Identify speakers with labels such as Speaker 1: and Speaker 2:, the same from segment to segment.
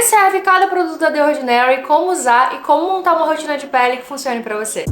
Speaker 1: que serve cada produto da The Ordinary, como usar e como montar uma rotina de pele que funcione pra você.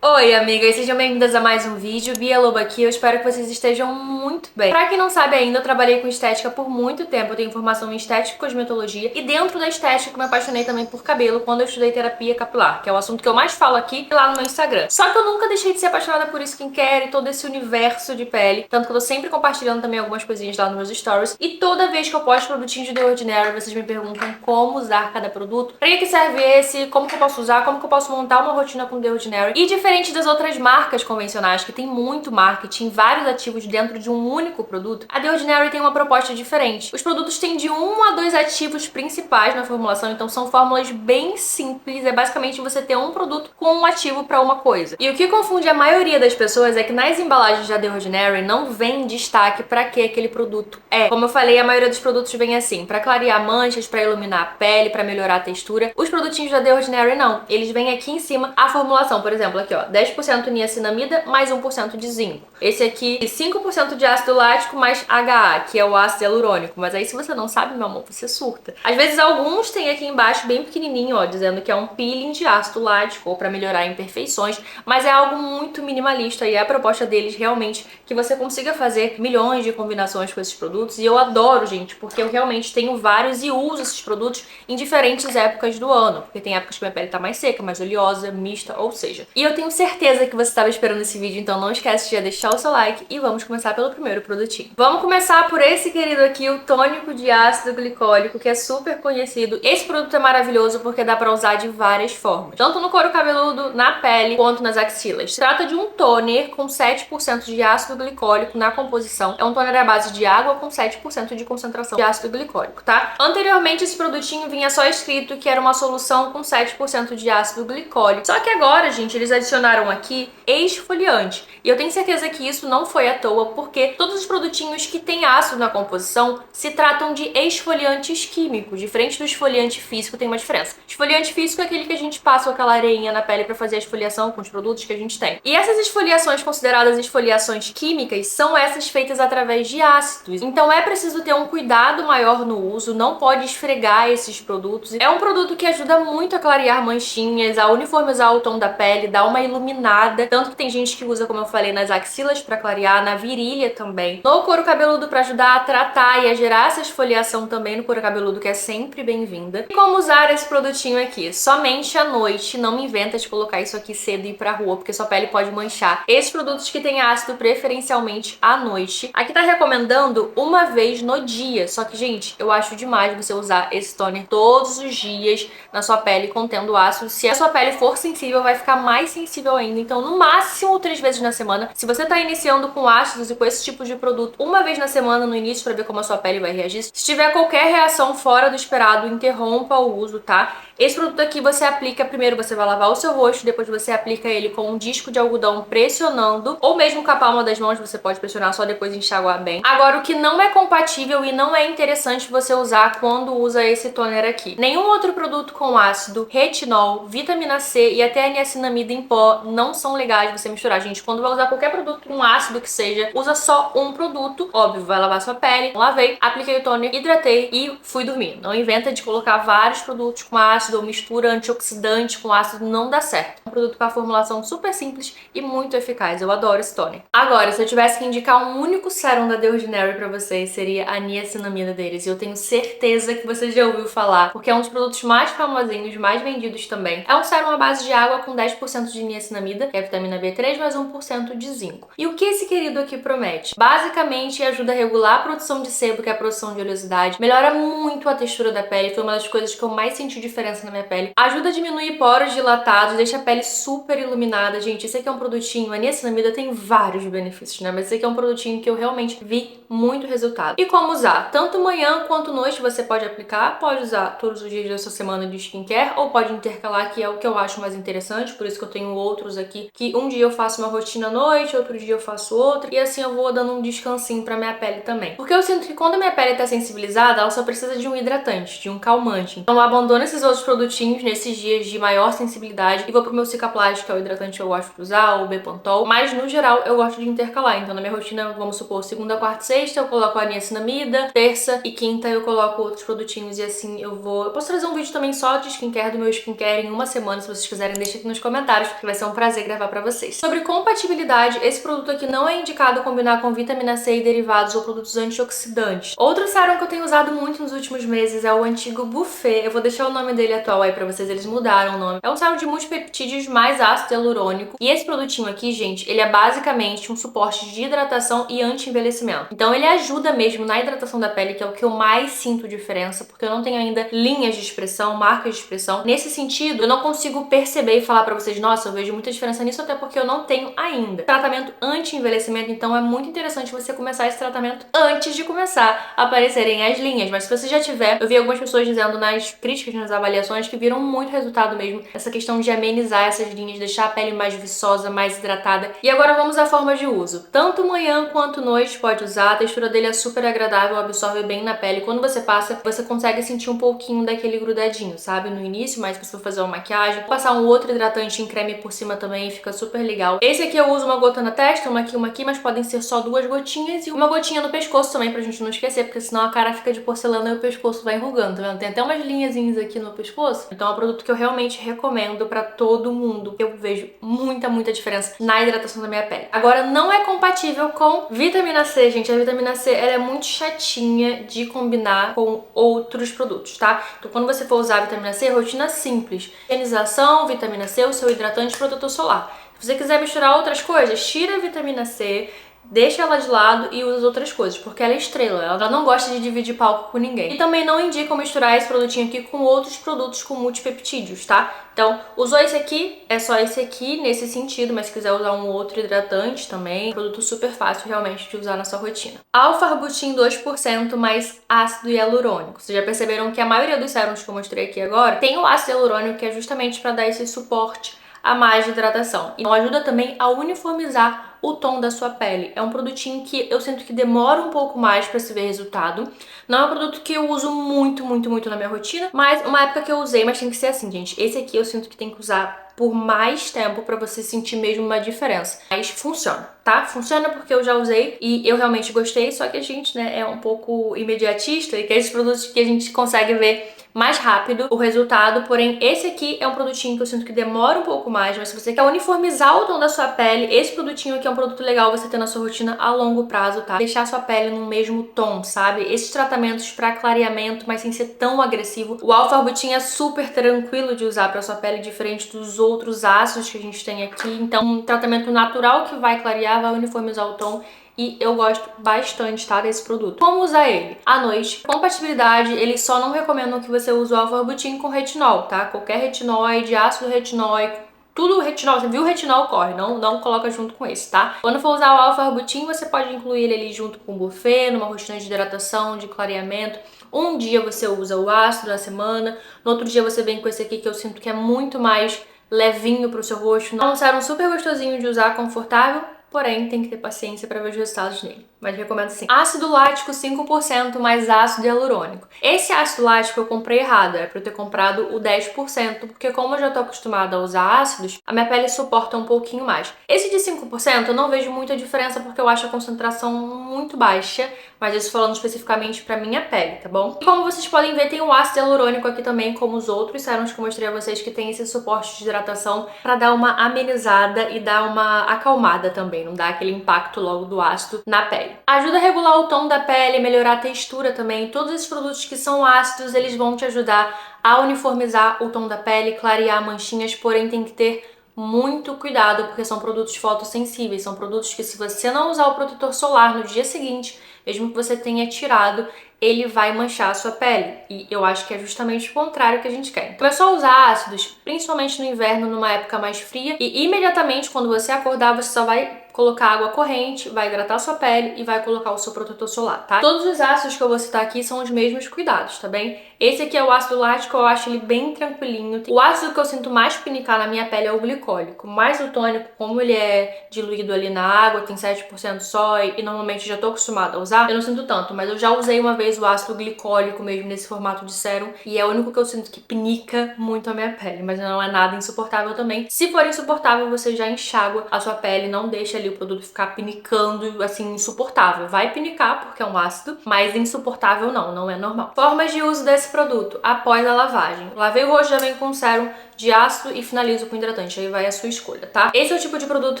Speaker 1: Oi, amigas, sejam bem-vindas a mais um vídeo. Bia Lobo aqui, eu espero que vocês estejam muito bem. Pra quem não sabe ainda, eu trabalhei com estética por muito tempo, eu tenho formação em estética e cosmetologia, e dentro da estética eu me apaixonei também por cabelo quando eu estudei terapia capilar, que é o assunto que eu mais falo aqui e lá no meu Instagram. Só que eu nunca deixei de ser apaixonada por skincare e todo esse universo de pele, tanto que eu tô sempre compartilhando também algumas coisinhas lá nos meus stories, e toda vez que eu posto produtinhos de The Ordinary, vocês me perguntam como usar cada produto, pra que serve esse, como que eu posso usar, como que eu posso montar uma rotina com The Ordinary. E diferente das outras marcas convencionais, que tem muito marketing, vários ativos dentro de um único produto, a The Ordinary tem uma proposta diferente. Os produtos têm de 1 a 2 ativos principais na formulação, então são fórmulas bem simples, é basicamente você ter um produto com um ativo para uma coisa. E o que confunde a maioria das pessoas é que nas embalagens da The Ordinary não vem destaque para que aquele produto é. Como eu falei, a maioria dos produtos vem assim, para clarear manchas, para iluminar a pele, para melhorar a textura. Os produtinhos da The Ordinary não, eles vêm aqui em cima a formulação, por exemplo, aqui ó, 10% niacinamida mais 1% de zinco. Esse aqui, 5% de ácido lático mais HA, que é o ácido hialurônico. Mas aí se você não sabe, meu amor, você surta. Às vezes alguns têm aqui embaixo bem pequenininho, ó, dizendo que é um peeling de ácido lático ou para melhorar imperfeições, mas é algo muito minimalista e é a proposta deles realmente que você consiga fazer milhões de combinações com esses produtos. E eu adoro, gente, porque eu realmente tenho vários e uso esses produtos em diferentes épocas do ano, porque tem épocas que minha pele tá mais seca, mais oleosa, mista, ou seja. E eu tenho certeza que você estava esperando esse vídeo, então não esquece de deixar o seu like e vamos começar pelo primeiro produtinho. Vamos começar por esse querido aqui, o tônico de ácido glicólico, que é super conhecido. Esse produto é maravilhoso porque dá pra usar de várias formas, tanto no couro cabeludo, na pele, quanto nas axilas. Se trata de um toner com 7% de ácido glicólico na composição. É um toner à base de água com 7% de concentração de ácido glicólico, tá? Anteriormente esse produtinho vinha só escrito que era uma solução com 7% de ácido glicólico. Só que agora, gente, eles adicionaram aqui esfoliante. E eu tenho certeza que isso não foi à toa, porque todos os produtinhos que têm ácido na composição se tratam de esfoliantes químicos. Diferente do esfoliante físico, tem uma diferença. Esfoliante físico é aquele que a gente passa com aquela areinha na pele para fazer a esfoliação com os produtos que a gente tem. E essas esfoliações consideradas esfoliações químicas são essas feitas através de ácidos. Então é preciso ter um cuidado maior no uso, não pode esfregar esses produtos. É um produto que ajuda muito a clarear manchinhas, a uniformizar o tom da pele, dar uma iluminada, tanto que tem gente que usa, como eu falei, nas axilas para clarear, na virilha também, no couro cabeludo para ajudar a tratar e a gerar essa esfoliação também no couro cabeludo, que é sempre bem-vinda. E como usar esse produtinho aqui? Somente à noite, não me inventa de colocar isso aqui cedo e ir pra rua, porque sua pele pode manchar. Esses produtos que têm ácido, preferencialmente à noite. Aqui tá recomendando uma vez no dia, só que, gente, eu acho demais você usar esse toner todos os dias na sua pele contendo ácido. Se a sua pele for sensível, vai ficar mais sensível ainda. Então, no máximo 3 vezes na semana. Se você tá iniciando com ácidos e com esse tipo de produto, uma vez na semana no início para ver como a sua pele vai reagir. Se tiver qualquer reação fora do esperado, interrompa o uso, tá? Esse produto aqui você aplica, primeiro você vai lavar o seu rosto, depois você aplica ele com um disco de algodão pressionando, ou mesmo com a palma das mãos, você pode pressionar só depois enxaguar bem. Agora, o que não é compatível e não é interessante você usar quando usa esse toner aqui: nenhum outro produto com ácido, retinol, vitamina C e até a niacinamida em pó não são legais você misturar. Gente, quando vai usar qualquer produto com ácido que seja, usa só um produto. Óbvio, vai lavar sua pele, lavei, apliquei o toner, hidratei e fui dormir. Não inventa de colocar vários produtos com ácido ou mistura antioxidante com ácido, não dá certo. É um produto com a formulação super simples e muito eficaz. Eu adoro esse toner. Agora, se eu tivesse que indicar um único sérum da The Ordinary pra vocês, seria a niacinamida deles. E eu tenho certeza que você já ouviu falar, porque é um dos produtos mais famosinhos, mais vendidos também. É um sérum à base de água com 10% de niacinamida, que é a vitamina B3, mais 1% de zinco. E o que esse querido aqui promete? Basicamente, ajuda a regular a produção de sebo, que é a produção de oleosidade, melhora muito a textura da pele, foi uma das coisas que eu mais senti diferença na minha pele, ajuda a diminuir poros dilatados, deixa a pele super iluminada. Gente, esse aqui é um produtinho, a niacinamida tem vários benefícios, né? Mas esse aqui é um produtinho que eu realmente vi muito resultado. E como usar? Tanto manhã quanto noite você pode aplicar, pode usar todos os dias da sua semana de skincare, ou pode intercalar, que é o que eu acho mais interessante, por isso que eu tenho outros aqui, que um dia eu faço uma rotina à noite, outro dia eu faço outra, e assim eu vou dando um descansinho pra minha pele também. Porque eu sinto que quando a minha pele tá sensibilizada, ela só precisa de um hidratante, de um calmante. Então eu abandono esses outros outros produtinhos nesses dias de maior sensibilidade e vou pro meu Cicaplast, que é o hidratante que eu gosto de usar, o Bepantol, mas no geral eu gosto de intercalar. Então na minha rotina, vamos supor, segunda, quarta e sexta eu coloco a niacinamida, terça e quinta eu coloco outros produtinhos e assim eu posso trazer um vídeo também só de skincare, do meu skincare em uma semana, se vocês quiserem deixa aqui nos comentários, que vai ser um prazer gravar pra vocês. Sobre compatibilidade, esse produto aqui não é indicado combinar com vitamina C e derivados ou produtos antioxidantes. Outro sérum que eu tenho usado muito nos últimos meses é o antigo Buffet. Eu vou deixar o nome dele atual aí pra vocês, eles mudaram o nome. É um sérum de multipeptídeos mais ácido hialurônico. E esse produtinho aqui, gente, ele é basicamente um suporte de hidratação e anti-envelhecimento. Então ele ajuda mesmo na hidratação da pele, que é o que eu mais sinto diferença, porque eu não tenho ainda linhas de expressão, marcas de expressão. Nesse sentido, eu não consigo perceber e falar pra vocês, nossa, eu vejo muita diferença nisso, até porque eu não tenho ainda. Tratamento anti-envelhecimento, então é muito interessante você começar esse tratamento antes de começar a aparecerem as linhas. Mas se você já tiver, eu vi algumas pessoas dizendo nas críticas, nas avaliações, que viram muito resultado mesmo, essa questão de amenizar essas linhas, deixar a pele mais viçosa, mais hidratada. E agora vamos à forma de uso. Tanto manhã quanto noite pode usar, a textura dele é super agradável, absorve bem na pele. Quando você passa, você consegue sentir um pouquinho daquele grudadinho, sabe? No início, mas se você for fazer uma maquiagem, passar um outro hidratante em creme por cima também, fica super legal. Esse aqui eu uso uma gota na testa, uma aqui, mas podem ser só 2 gotinhas e uma gotinha no pescoço também, pra gente não esquecer, porque senão a cara fica de porcelana e o pescoço vai enrugando, tá vendo? Tem até umas linhazinhas aqui no pescoço. Então é um produto que eu realmente recomendo pra todo mundo. Eu vejo muita diferença na hidratação da minha pele. Agora, não é compatível com vitamina C, gente. A vitamina C, ela é muito chatinha de combinar com outros produtos, tá? Então quando você for usar a vitamina C, rotina simples. Higienização, vitamina C, o seu hidratante e protetor solar. Se você quiser misturar outras coisas, tira a vitamina C, deixa ela de lado e usa outras coisas, porque ela é estrela, ela não gosta de dividir palco com ninguém. E também não indico misturar esse produtinho aqui com outros produtos com multipeptídeos, tá? Então, usou esse aqui, é só esse aqui nesse sentido, mas se quiser usar um outro hidratante também, produto super fácil realmente de usar na sua rotina. Alpha-Arbutin 2% mais ácido hialurônico. Vocês já perceberam que a maioria dos sérums que eu mostrei aqui agora tem o ácido hialurônico, que é justamente para dar esse suporte a mais de hidratação. Então ajuda também a uniformizar o tom da sua pele. É um produtinho que eu sinto que demora um pouco mais para se ver resultado. Não é um produto que eu uso muito na minha rotina, mas uma época que eu usei, mas tem que ser assim, gente. Esse aqui eu sinto que tem que usar por mais tempo para você sentir mesmo uma diferença. Mas funciona, tá? Funciona porque eu já usei e eu realmente gostei, só que a gente, né, é um pouco imediatista e que esses produtos que a gente consegue ver mais rápido o resultado, porém esse aqui é um produtinho que eu sinto que demora um pouco mais, mas se você quer uniformizar o tom da sua pele, esse produtinho aqui é um produto legal você ter na sua rotina a longo prazo, tá? Deixar a sua pele no mesmo tom, sabe? Esses tratamentos para clareamento, mas sem ser tão agressivo. O Alpha-Arbutin é super tranquilo de usar para sua pele, diferente dos outros ácidos que a gente tem aqui. Então, um tratamento natural que vai clarear, vai uniformizar o tom. E eu gosto bastante, tá, desse produto. Como usar ele? À noite. Compatibilidade, eles só não recomendam que você use o Alpha-Arbutin com retinol, tá? Qualquer retinóide, ácido retinóico, tudo retinol, você viu o retinol, corre, não coloca junto com esse, tá? Quando for usar o Alpha-Arbutin, você pode incluir ele ali junto com o Buffet, numa rotina de hidratação, de clareamento. Um dia você usa o ácido na semana, no outro dia você vem com esse aqui que eu sinto que é muito mais levinho pro seu rosto. É um sérum super gostosinho de usar, confortável, porém tem que ter paciência para ver os resultados nele. Mas recomendo sim. Ácido lático 5% mais ácido hialurônico. Esse ácido lático eu comprei errado, era pra eu ter comprado o 10%, porque como eu já tô acostumada a usar ácidos, a minha pele suporta um pouquinho mais. Esse de 5% eu não vejo muita diferença porque eu acho a concentração muito baixa, mas isso falando especificamente pra minha pele, tá bom? E como vocês podem ver, tem o ácido hialurônico aqui também, como os outros sérums que eu mostrei a vocês, que tem esse suporte de hidratação pra dar uma amenizada e dar uma acalmada também, não dá aquele impacto logo do ácido na pele. Ajuda a regular o tom da pele, melhorar a textura também. Todos esses produtos que são ácidos, eles vão te ajudar a uniformizar o tom da pele, clarear manchinhas, porém tem que ter muito cuidado, porque são produtos fotossensíveis, são produtos que se você não usar o protetor solar no dia seguinte, mesmo que você tenha tirado, ele vai manchar a sua pele. E eu acho que é justamente o contrário que a gente quer. Começou a usar ácidos, principalmente no inverno, numa época mais fria, e imediatamente quando você acordar, você só vai colocar água corrente, vai hidratar a sua pele e vai colocar o seu protetor solar, tá? Todos os ácidos que eu vou citar aqui são os mesmos cuidados, tá bem? Esse aqui é o ácido lático, eu acho ele bem tranquilinho. O ácido que eu sinto mais pinicar na minha pele é o glicólico, mas o tônico, como ele é diluído ali na água, tem 7% só e normalmente já tô acostumada a usar, eu não sinto tanto, mas eu já usei uma vez o ácido glicólico mesmo nesse formato de sérum e é o único que eu sinto que pinica muito a minha pele, mas não é nada insuportável também. Se for insuportável, você já enxágua a sua pele, não deixa ali o produto ficar pinicando, assim, insuportável. Vai pinicar porque é um ácido, mas insuportável não é normal. Formas de uso desse produto após a lavagem. Lavei o rosto, já vem com sérum de ácido e finalizo com hidratante, aí vai a sua escolha, tá? Esse é o tipo de produto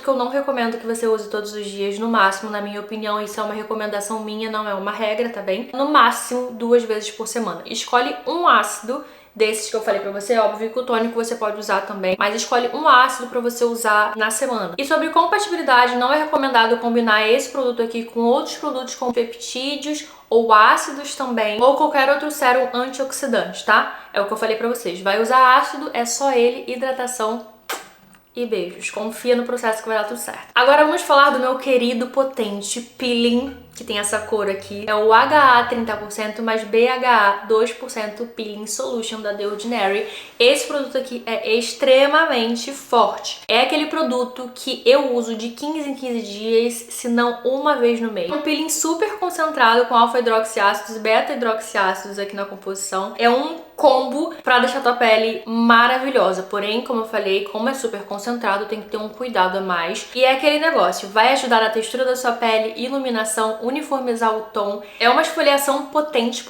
Speaker 1: que eu não recomendo que você use todos os dias, no máximo, na minha opinião, isso é uma recomendação minha, não é uma regra, tá bem? No máximo 2 vezes por semana. Escolhe um ácido desses que eu falei pra você, óbvio que o tônico você pode usar também, mas escolhe um ácido pra você usar na semana. E sobre compatibilidade, não é recomendado combinar esse produto aqui com outros produtos com peptídeos ou ácidos também, ou qualquer outro sérum antioxidante, tá? É o que eu falei pra vocês. Vai usar ácido, é só ele, hidratação e beijos. Confia no processo que vai dar tudo certo. Agora vamos falar do meu querido potente peeling, que tem essa cor aqui. É o HA 30% mais BHA 2% Peeling Solution da The Ordinary. Esse produto aqui é extremamente forte. É aquele produto que eu uso de 15 em 15 dias, se não uma vez no mês. Um peeling super concentrado com alfa-hidroxiácidos e beta-hidroxiácidos aqui na composição. É um combo pra deixar tua pele maravilhosa. Porém, como eu falei, como é super concentrado, tem que ter um cuidado a mais. E é aquele negócio, vai ajudar na textura da sua pele, iluminação, uniformizar o tom. É uma esfoliação potente.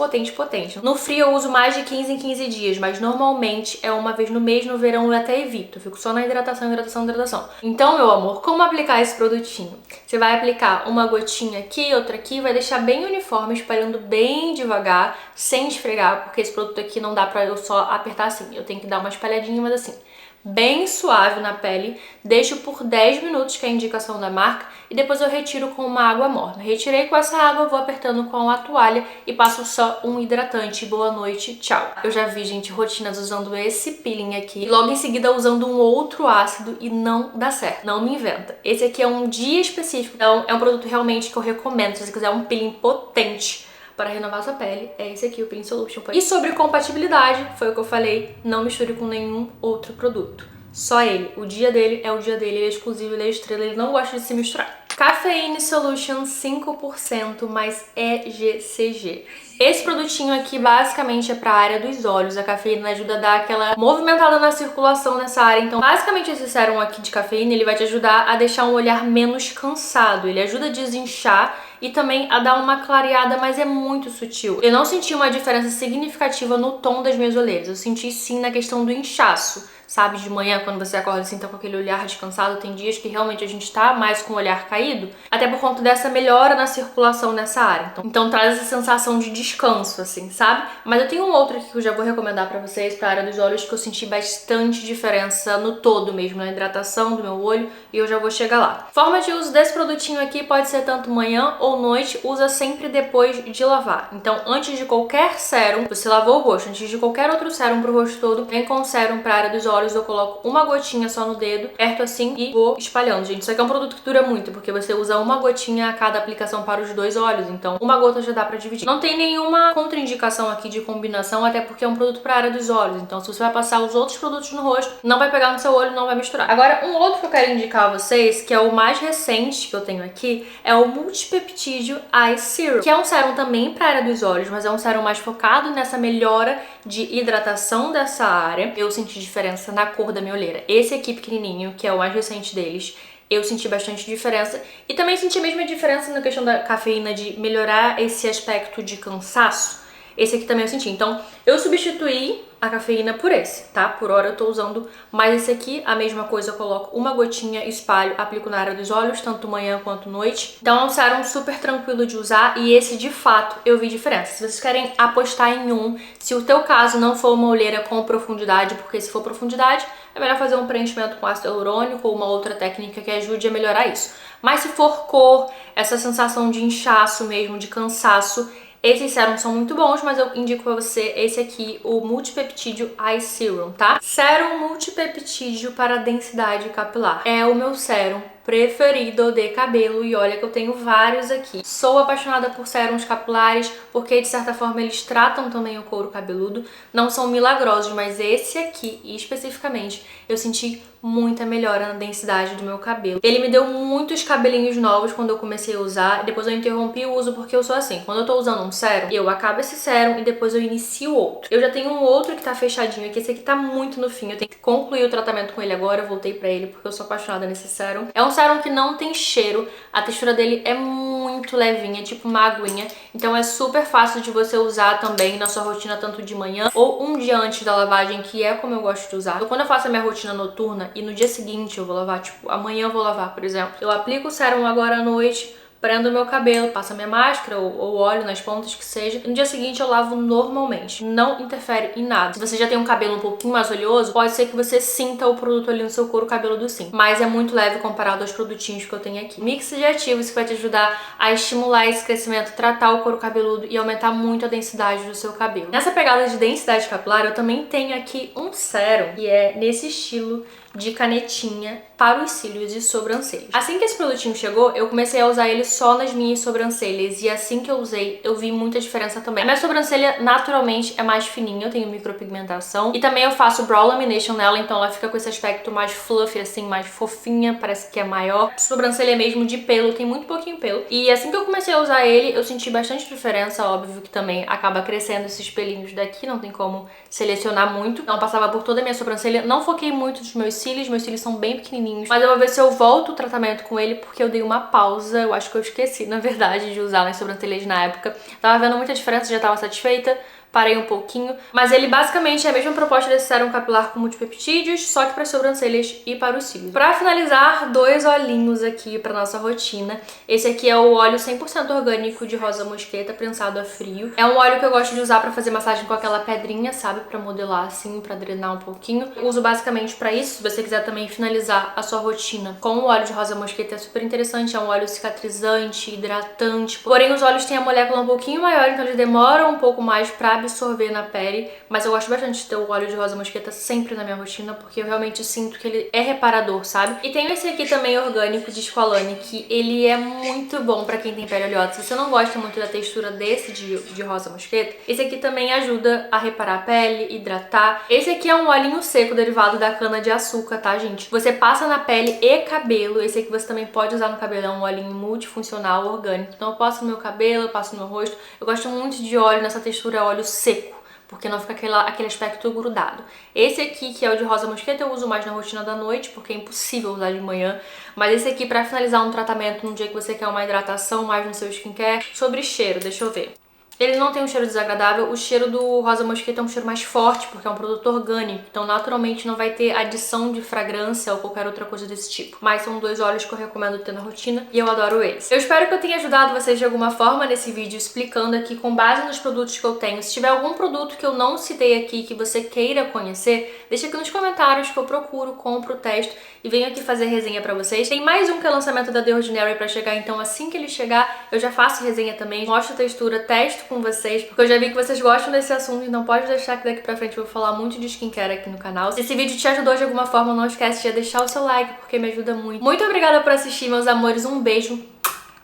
Speaker 1: No frio eu uso mais de 15 em 15 dias, mas normalmente é uma vez no mês. No verão eu até evito, eu fico só na hidratação. Então, meu amor, como aplicar esse produtinho? Você vai aplicar uma gotinha aqui, outra aqui, vai deixar bem uniforme, espalhando bem devagar, sem esfregar, porque esse produto aqui não dá pra eu só apertar assim, eu tenho que dar uma espalhadinha, mas assim, bem suave na pele, deixo por 10 minutos, que é a indicação da marca, e depois eu retiro com uma água morna. Retirei com essa água, vou apertando com a toalha e passo só um hidratante. Boa noite, tchau. Eu já vi, gente, rotinas usando esse peeling aqui, e logo em seguida usando um outro ácido e não dá certo, não me inventa. Esse aqui é um dia específico, então é um produto realmente que eu recomendo, se você quiser um peeling potente para renovar sua pele, é esse aqui, o Peeling Solution. E sobre compatibilidade, foi o que eu falei, não misture com nenhum outro produto. Só ele. O dia dele é o dia dele, ele é exclusivo, ele é estrela, ele não gosta de se misturar. Caffeine Solution 5% mais EGCG. Esse produtinho aqui basicamente é para a área dos olhos. A cafeína ajuda a dar aquela movimentada na circulação nessa área. Então, basicamente esse sérum aqui de cafeína, ele vai te ajudar a deixar um olhar menos cansado. Ele ajuda a desinchar e também a dar uma clareada, mas é muito sutil. Eu não senti uma diferença significativa no tom das minhas olheiras. Eu senti sim na questão do inchaço. Sabe, de manhã, quando você acorda assim, tá com aquele olhar descansado, tem dias que realmente a gente tá mais com o olhar caído, até por conta dessa melhora na circulação nessa área. Então traz essa sensação de descanso, assim, sabe? Mas eu tenho um outro aqui que eu já vou recomendar pra vocês, pra área dos olhos, que eu senti bastante diferença no todo mesmo, na hidratação do meu olho, e eu já vou chegar lá. Forma de uso desse produtinho aqui pode ser tanto manhã ou noite, usa sempre depois de lavar. Então, antes de qualquer sérum, você lavou o rosto, antes de qualquer outro sérum pro rosto todo, vem com sérum pra área dos olhos, eu coloco uma gotinha só no dedo, aperto assim e vou espalhando, gente. Isso aqui é um produto que dura muito, porque você usa uma gotinha a cada aplicação para os 2 olhos, então uma gota já dá pra dividir. Não tem nenhuma contraindicação aqui de combinação, até porque é um produto pra área dos olhos, então se você vai passar os outros produtos no rosto, não vai pegar no seu olho, não vai misturar. Agora, um outro que eu quero indicar a vocês, que é o mais recente que eu tenho aqui, é o Multipeptídeo Eye Serum, que é um sérum também pra área dos olhos, mas é um sérum mais focado nessa melhora de hidratação dessa área. Eu senti diferença na cor da minha olheira. Esse aqui pequenininho, que é o mais recente deles, eu senti bastante diferença. E também senti a mesma diferença na questão da cafeína, de melhorar esse aspecto de cansaço. Esse aqui também eu senti. Então, eu substituí a cafeína por esse, tá? Por hora eu tô usando mais esse aqui. A mesma coisa, eu coloco uma gotinha, espalho, aplico na área dos olhos, tanto manhã quanto noite. Então é um sérum super tranquilo de usar e esse, de fato, eu vi diferença. Se vocês querem apostar em um, se o teu caso não for uma olheira com profundidade, porque se for profundidade, é melhor fazer um preenchimento com ácido hialurônico ou uma outra técnica que ajude a melhorar isso. Mas se for cor, essa sensação de inchaço mesmo, de cansaço, esses sérums são muito bons, mas eu indico pra você esse aqui, o Multipeptídeo Eye Serum, tá? Sérum multipeptídeo para densidade capilar. É o meu sérum preferido de cabelo e olha que eu tenho vários aqui. Sou apaixonada por sérums capilares porque de certa forma eles tratam também o couro cabeludo. Não são milagrosos, mas esse aqui especificamente eu senti muita melhora na densidade do meu cabelo. Ele me deu muitos cabelinhos novos quando eu comecei a usar, depois eu interrompi o uso porque eu sou assim, quando eu tô usando um sérum, eu acabo esse sérum e depois eu inicio outro. Eu já tenho um outro que tá fechadinho aqui, esse aqui tá muito no fim, eu tenho que concluir o tratamento com ele agora, eu voltei pra ele porque eu sou apaixonada nesse sérum. É um sérum que não tem cheiro, a textura dele é muito levinha, tipo uma aguinha, então é super fácil de você usar também na sua rotina, tanto de manhã ou um dia antes da lavagem, que é como eu gosto de usar. Então, quando eu faço a minha rotina noturna e no dia seguinte eu vou lavar, tipo, amanhã eu vou lavar, por exemplo, eu aplico o sérum agora à noite, prendo o meu cabelo, passo a minha máscara ou óleo nas pontas, que seja. E no dia seguinte eu lavo normalmente. Não interfere em nada. Se você já tem um cabelo um pouquinho mais oleoso, pode ser que você sinta o produto ali no seu couro cabeludo sim. Mas é muito leve comparado aos produtinhos que eu tenho aqui. Mix de ativos que vai te ajudar a estimular esse crescimento, tratar o couro cabeludo e aumentar muito a densidade do seu cabelo. Nessa pegada de densidade capilar, eu também tenho aqui um sérum que é nesse estilo de canetinha para os cílios e sobrancelhas. Assim que esse produtinho chegou, eu comecei a usar ele só nas minhas sobrancelhas e assim que eu usei, eu vi muita diferença também. A minha sobrancelha naturalmente é mais fininha, eu tenho micropigmentação e também eu faço brow lamination nela, então ela fica com esse aspecto mais fluffy, assim, mais fofinha, parece que é maior. Sobrancelha mesmo de pelo, tem muito pouquinho pelo. E assim que eu comecei a usar ele, eu senti bastante diferença, óbvio que também acaba crescendo esses pelinhos daqui, não tem como selecionar muito. Então eu passava por toda a minha sobrancelha, não foquei muito nos meus cílios são bem pequenininhos, mas eu vou ver se eu volto o tratamento com ele porque eu dei uma pausa, eu acho que eu esqueci, na verdade, de usar nas sobrancelhas na época. Tava vendo muita diferença, já tava satisfeita, parei um pouquinho, mas ele basicamente é a mesma proposta desse sérum capilar com multipeptídeos, só que para sobrancelhas e para os cílios. Para finalizar, dois olhinhos aqui para nossa rotina. Esse aqui é o óleo 100% orgânico de rosa mosqueta prensado a frio. É um óleo que eu gosto de usar para fazer massagem com aquela pedrinha, sabe, para modelar assim, para drenar um pouquinho. Uso basicamente para isso. Se você quiser também finalizar a sua rotina com o óleo de rosa mosqueta, é super interessante, é um óleo cicatrizante, hidratante. Porém, os óleos têm a molécula um pouquinho maior, então eles demoram um pouco mais para absorver na pele, mas eu gosto bastante de ter o óleo de rosa mosqueta sempre na minha rotina, porque eu realmente sinto que ele é reparador, sabe? E tem esse aqui também orgânico de Squalane, que ele é muito bom pra quem tem pele oleosa. Se você não gosta muito da textura desse de rosa mosqueta, esse aqui também ajuda a reparar a pele, hidratar. Esse aqui é um olhinho seco derivado da cana de açúcar, tá, gente? Você passa na pele e cabelo. Esse aqui você também pode usar no cabelo, é um olhinho multifuncional orgânico. Então eu passo no meu cabelo, eu passo no meu rosto. Eu gosto muito de óleo nessa textura, óleo seco, porque não fica aquele aspecto grudado. Esse aqui, que é o de rosa mosqueta, eu uso mais na rotina da noite, porque é impossível usar de manhã. Mas esse aqui, pra finalizar um tratamento num dia que você quer uma hidratação mais no seu skincare. Sobre cheiro, deixa eu ver. Ele não tem um cheiro desagradável, o cheiro do rosa mosqueta é um cheiro mais forte, porque é um produto orgânico, então naturalmente não vai ter adição de fragrância ou qualquer outra coisa desse tipo. Mas são dois óleos que eu recomendo ter na rotina e eu adoro eles. Eu espero que eu tenha ajudado vocês de alguma forma nesse vídeo, explicando aqui com base nos produtos que eu tenho. Se tiver algum produto que eu não citei aqui que você queira conhecer, deixa aqui nos comentários que eu procuro, compro, testo e venho aqui fazer resenha pra vocês. Tem mais um que é o lançamento da The Ordinary pra chegar, então assim que ele chegar eu já faço resenha também, mostro a textura, testo com vocês, porque eu já vi que vocês gostam desse assunto, então pode deixar que daqui pra frente eu vou falar muito de skincare aqui no canal. Se esse vídeo te ajudou de alguma forma, não esquece de deixar o seu like, porque me ajuda muito. Muito obrigada por assistir, meus amores, um beijo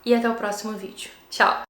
Speaker 1: e até o próximo vídeo. Tchau!